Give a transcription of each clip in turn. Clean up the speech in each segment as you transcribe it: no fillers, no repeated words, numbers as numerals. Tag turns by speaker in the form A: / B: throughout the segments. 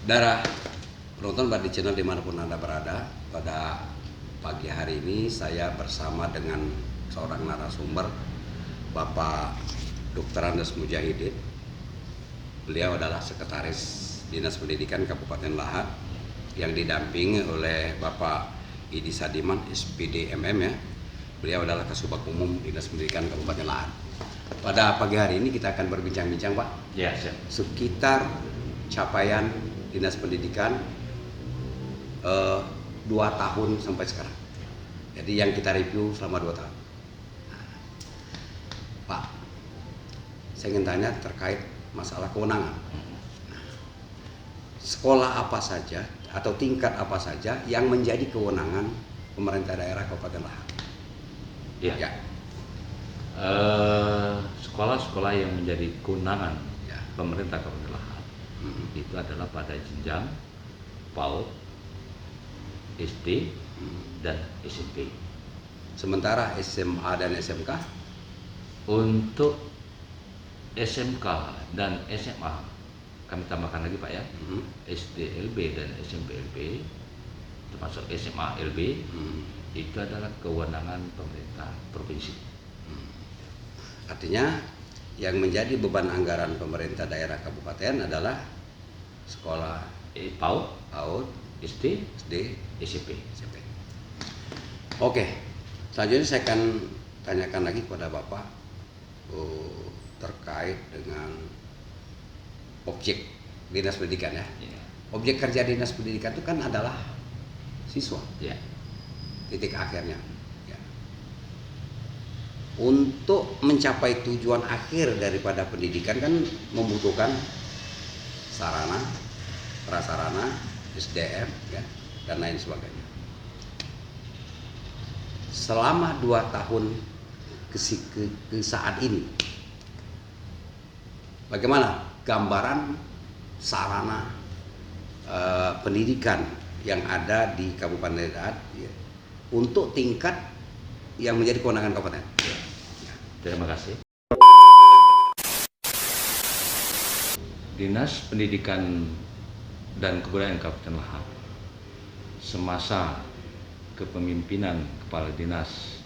A: Darah penonton Badi Channel dimanapun Anda berada, pada pagi hari ini saya bersama dengan seorang narasumber, Bapak Dr. Andes Mujahidin. Beliau adalah Sekretaris Dinas Pendidikan Kabupaten Lahat yang didampingi oleh Bapak Idi Sadiman, SPD MM ya. Beliau adalah Kasubag Umum Dinas Pendidikan Kabupaten Lahat. Pada pagi hari ini kita akan berbincang-bincang, Pak,
B: ya, siap.
A: sekitar capaian Dinas Pendidikan 2 tahun sampai sekarang. Jadi yang kita review selama 2 tahun. Pak, saya ingin tanya terkait masalah kewenangan. Sekolah apa saja atau tingkat apa saja yang menjadi kewenangan pemerintah daerah Kabupaten Lahat?
B: Ya. Sekolah-sekolah yang menjadi kewenangan pemerintah Kabupaten Lahat itu adalah pada jenjang PAUD, SD, dan SMP.
A: Sementara SMA dan SMK?
B: Untuk SMK dan SMA kami tambahkan lagi, Pak, ya. SDLB dan SMPLB termasuk SMA LB itu adalah kewenangan pemerintah provinsi.
A: Artinya yang menjadi beban anggaran pemerintah daerah kabupaten adalah sekolah
B: PAUD, SD, SMP.
A: Oke, selanjutnya saya akan tanyakan lagi kepada Bapak terkait dengan objek Dinas Pendidikan ya. Objek kerja Dinas Pendidikan itu kan adalah siswa.
B: Ya.
A: Titik akhirnya. Ya. Untuk mencapai tujuan akhir daripada pendidikan kan membutuhkan sarana, prasarana, SDM ya, dan lain sebagainya. Selama 2 tahun ke saat ini, bagaimana gambaran sarana pendidikan yang ada di Kabupaten Lahat ya, untuk tingkat yang menjadi kewenangan kabupaten?
B: Terima kasih. Dinas Pendidikan dan Kebudayaan Kabupaten Lahat semasa kepemimpinan Kepala Dinas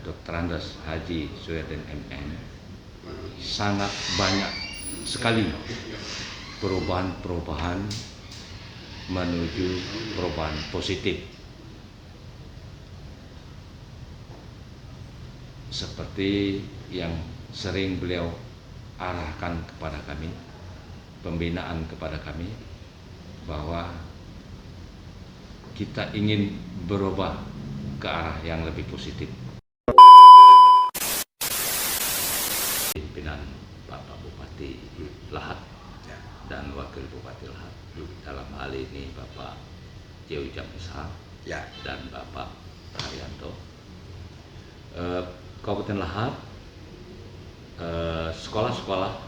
B: Dr. Andes Haji Suherden MM sangat banyak sekali perubahan-perubahan menuju perubahan positif, seperti yang sering beliau arahkan kepada kami, pembinaan kepada kami, bahwa kita ingin berubah ke arah yang lebih positif. Pimpinan Bapak Bupati Lahat dan Wakil Bupati Lahat, dalam hal ini Bapak Ujam Ishak dan Bapak Haryanto, Kabupaten Lahat, sekolah-sekolah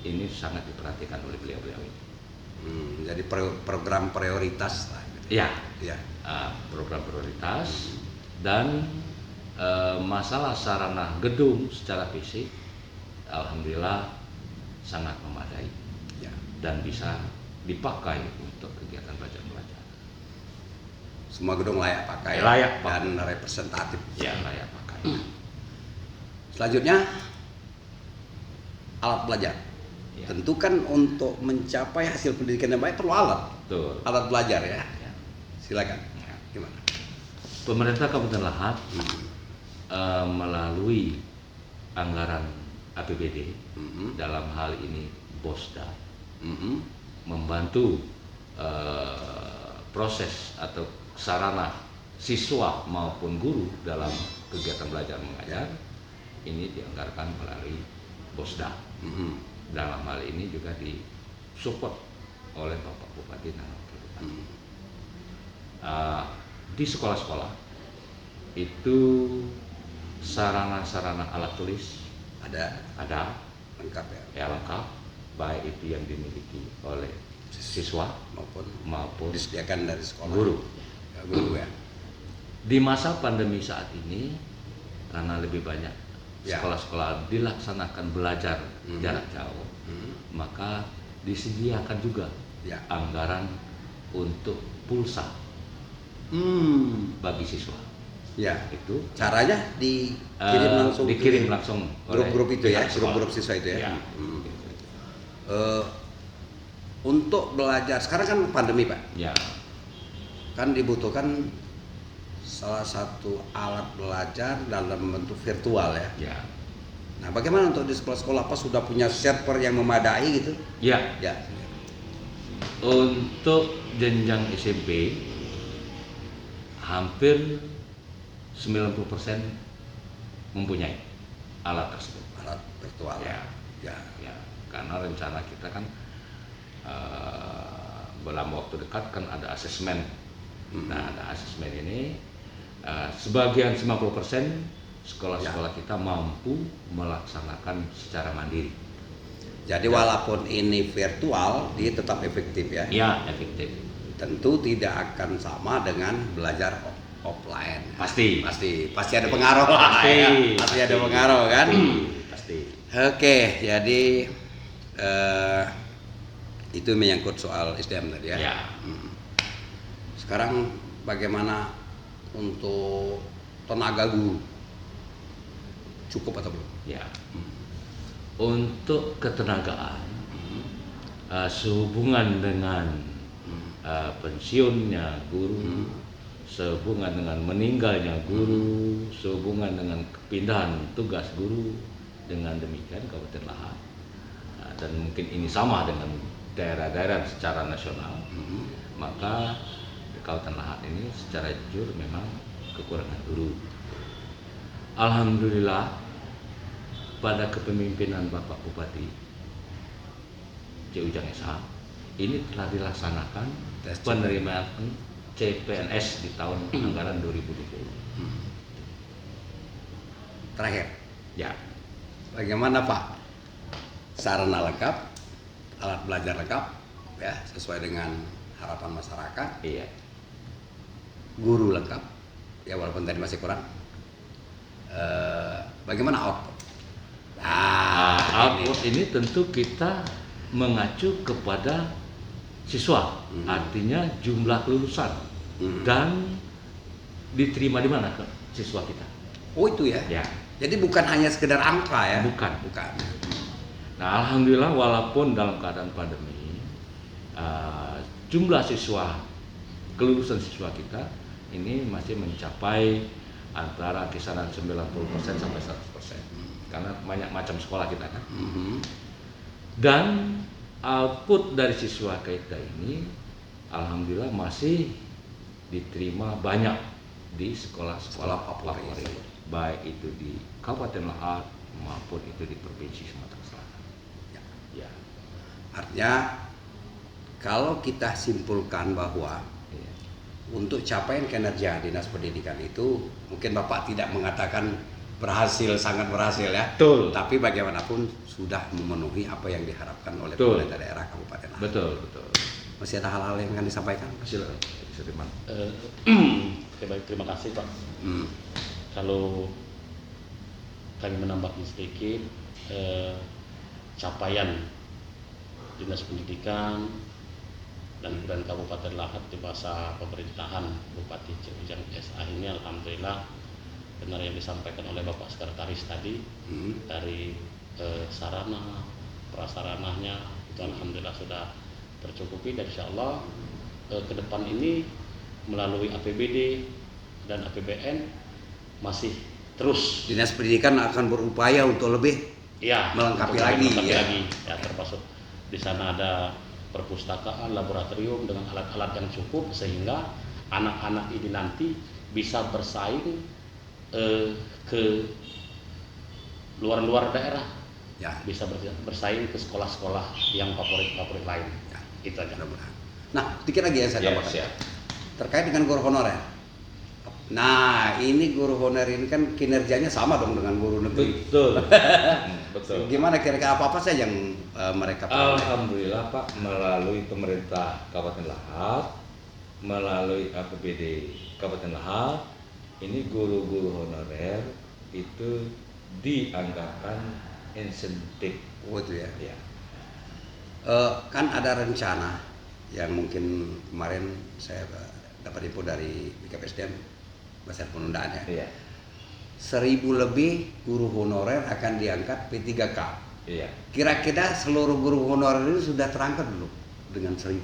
B: ini sangat diperhatikan oleh beliau-beliau ini.
A: Jadi program prioritas lah.
B: Ya. Program prioritas dan masalah sarana gedung secara fisik, alhamdulillah sangat memadai dan bisa dipakai untuk kegiatan belajar-belajar.
A: Semua gedung layak pakai dan representatif.
B: Ya, layak pakai.
A: Selanjutnya alat belajar. Tentu kan untuk mencapai hasil pendidikan yang baik perlu alat.
B: Betul.
A: Alat belajar ya. Silakan. Gimana?
B: Pemerintah Kabupaten Lahat melalui anggaran APBD, dalam hal ini BOSDA, membantu proses atau sarana siswa maupun guru dalam kegiatan belajar mengajar ini dianggarkan melalui BOSDA. Dalam hal ini juga disupport oleh Bapak Bupati dan Wakil Bupati. Di sekolah-sekolah itu sarana-sarana alat tulis ada
A: lengkap
B: ya, lengkap, baik itu yang dimiliki oleh siswa maupun
A: disediakan dari sekolah
B: guru
A: ya.
B: Di masa pandemi saat ini, karena lebih banyak sekolah-sekolah dilaksanakan belajar jarak jauh, maka disediakan juga
A: Ya.
B: anggaran untuk pulsa bagi siswa.
A: Ya.
B: Itu
A: Caranya dikirim langsung
B: dikirim
A: ke
B: langsung oleh
A: grup-grup itu ya,
B: pihak sekolah.
A: grup-grup siswa itu ya.
B: Ya.
A: Untuk belajar sekarang kan pandemi Pak,
B: Ya.
A: kan dibutuhkan salah satu alat belajar dalam bentuk virtual ya.
B: Ya.
A: Nah, bagaimana untuk di sekolah-sekolah apa sudah punya server yang memadai gitu?
B: Ya.
A: Ya.
B: Untuk jenjang SMP hampir 90% mempunyai alat tersebut.
A: Alat virtual.
B: Ya.
A: Ya.
B: Ya, karena rencana kita kan dalam waktu dekat kan ada asesmen. Nah, ada asesmen ini sebagian 90% sekolah-sekolah kita mampu melaksanakan secara mandiri.
A: Jadi walaupun ini virtual, dia tetap efektif ya.
B: Ya, efektif.
A: Tentu tidak akan sama dengan belajar offline.
B: Pasti
A: Pasti ada pengaruh lah.
B: Pasti,
A: Ya. Pasti ada pengaruh kan.
B: Pasti.
A: Oke, jadi itu menyangkut soal SDM tadi ya.
B: Ya.
A: Sekarang bagaimana untuk tenaga guru? Cukup atau belum?
B: Ya. Untuk ketenagaan sehubungan dengan pensiunnya guru, sehubungan dengan meninggalnya guru, sehubungan dengan kepindahan tugas guru, dengan demikian Kabupaten Lahat dan mungkin ini sama dengan daerah-daerah secara nasional, maka Kabupaten Lahat ini secara jujur memang kekurangan guru. Alhamdulillah pada kepemimpinan Bapak Bupati C. Ujang SH ini telah dilaksanakan penerimaan CPNS di tahun anggaran 2020.
A: Terakhir,
B: Ya.
A: bagaimana Pak? Sarana lengkap, alat belajar lengkap, ya sesuai dengan harapan masyarakat.
B: Iya.
A: Guru lengkap, ya walaupun tadi masih kurang. Bagaimana output?
B: Output ini tentu kita mengacu kepada siswa, artinya jumlah kelulusan dan diterima di mana ke siswa kita.
A: Oh itu ya?
B: Ya.
A: Jadi bukan hanya sekedar angka ya?
B: Bukan.
A: Bukan.
B: Nah, alhamdulillah walaupun dalam keadaan pandemi, jumlah siswa, kelulusan siswa kita ini masih mencapai antara kisaran 90% sampai 100%. Karena banyak macam sekolah kita kan. Dan output dari siswa kita ini alhamdulillah masih diterima banyak di sekolah-sekolah favorit, baik itu di Kabupaten Lahat maupun itu di Provinsi Sumatera Selatan. Ya.
A: Artinya kalau kita simpulkan bahwa untuk capaian kinerja dinas pendidikan itu mungkin Bapak tidak mengatakan berhasil, sangat berhasil ya.
B: Betul.
A: Tapi bagaimanapun sudah memenuhi apa yang diharapkan oleh
B: Betul.
A: pemerintah daerah Kabupaten Lahat.
B: Betul, betul.
A: Masih ada hal-hal yang akan disampaikan?
B: Silakan. Silakan.
C: Baik, terima kasih Pak. Kalau kami menambahkan sedikit capaian dinas pendidikan dan Kabupaten Lahat di masa pemerintahan Bupati C. Ujang SH ini alhamdulillah benar yang disampaikan oleh Bapak Sekretaris tadi dari sarana prasarananya itu alhamdulillah sudah tercukupi dan insya Allah ke depan ini melalui APBD dan APBN masih terus
A: Dinas pendidikan akan berupaya untuk lebih melengkapi lagi.
C: Ya, termasuk di sana ada perpustakaan, laboratorium dengan alat-alat yang cukup sehingga anak-anak ini nanti bisa bersaing ke luar daerah, bisa bersaing ke sekolah-sekolah yang favorit lain. Itu aja.
A: Nah, sedikit lagi yang saya tambahkan terkait dengan guru honorer. Nah, ini guru honorer ini kan kinerjanya sama dong dengan guru negeri.
B: Betul. Betul.
A: Gimana kira-kira apa saja yang mereka peroleh?
B: Alhamdulillah Pak, melalui pemerintah Kabupaten Lahat, melalui APBD Kabupaten Lahat, ini guru-guru honorer itu dianggarkan insentif.
A: Oh itu ya.
B: Ya.
A: Kan ada rencana yang mungkin kemarin saya dapat info dari BKPSDM masa penundaannya.
B: Iya.
A: 1.000 lebih guru honorer akan diangkat P3K.
B: Iya.
A: Kira-kira seluruh guru honorer itu sudah terangkat belum dengan 1.000?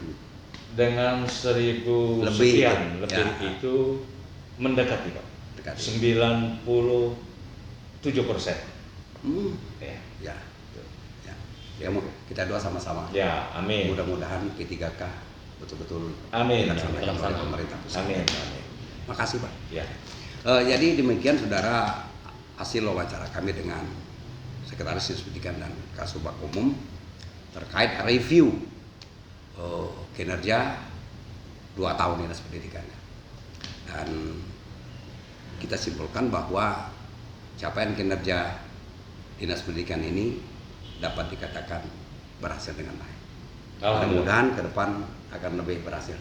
B: Dengan 1.000
A: Lebih,
B: sekian
A: ya.
B: lebih itu mendekati Pak.
A: Dekati.
B: 97%. Ya.
A: Ya. Ya, kita doa sama-sama.
B: Ya, amin.
A: Mudah-mudahan P3K betul-betul
B: Amin.
A: dilaksanakan oleh pemerintah pusat.
B: Amin. Amin.
A: Makasih Pak.
B: Ya.
A: Jadi demikian saudara hasil wawancara kami dengan Sekretaris Dinas Pendidikan dan Kasubag Umum terkait review kinerja 2 tahun Dinas Pendidikan. Dan kita simpulkan bahwa capaian kinerja Dinas Pendidikan ini dapat dikatakan berhasil dengan baik.
B: Alhamdulillah.
A: Mudah-mudahan ke depan akan lebih berhasil.